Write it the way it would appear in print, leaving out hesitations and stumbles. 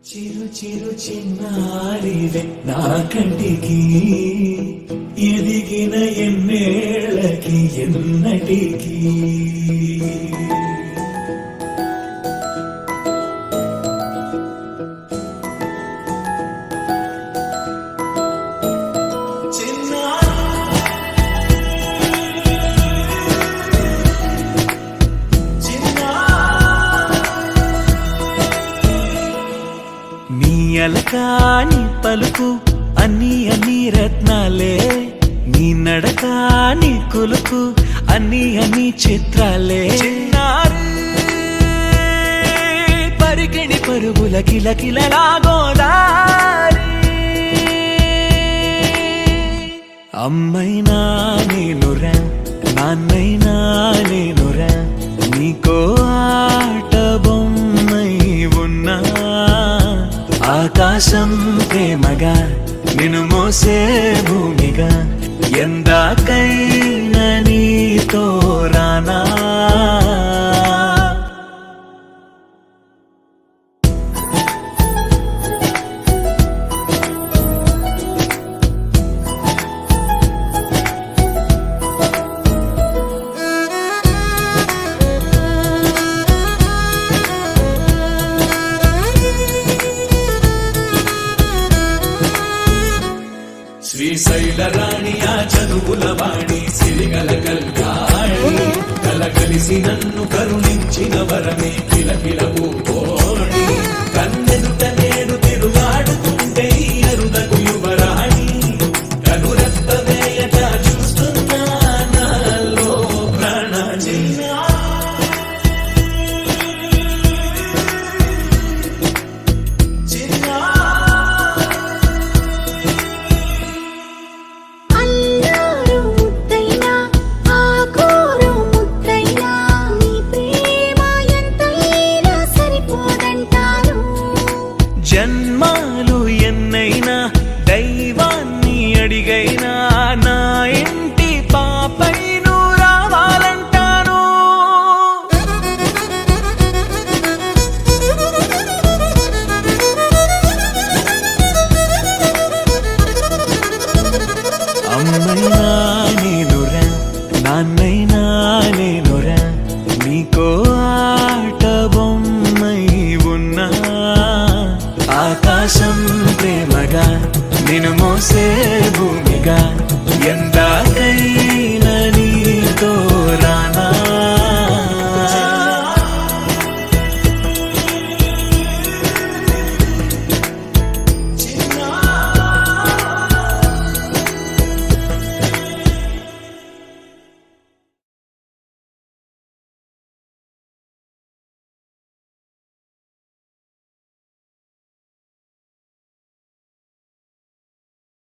చిరు చిరు చిన్నారివే నా కంటికి ఎదిగిన ఎన్నేళ్ళకి ఎన్నటికి అలకాని పలుకు అన్ని రత్నాలే నీ నడకాని కులుకు అన్ని చిత్రాలే పరికిణి పరుగుల కిలకిలలా గోదారి అమ్మైనా నేనురా నాన్నైనా నేనురా నీకో ఆట బొమ్మై ఉన్నా ఆకాశం ప్రేమగా నిన్ను మోసే భూమిగా ఎందాకైనా నీతో రానా శ్రీశైల రాణి ఆ చదువుల వాణి సిరిగల కల్యాణి కలగలిసి నన్ను కరుణించిన వరమే కిలకిల పూకోణి కన్నెదుట నేడు తిరుగాడుతుంటే అరుదకు యువరాణి కనురెప్ప వేయట చూస్తున్నా నాలో ప్రాణ జన్మాలు ఎన్నైనా దైవాన్ని అడిగైనా నా ఇంటి పాపై నువ్వు రావాలంటాను అమ్మైనా నేనురా నాన్నైనా నేనురా నీకో ఆట బొమ్మై ఉన్నా ఆకాశం ప్రేమగా నిన్ను మోసే భూమిగా ఎందాకై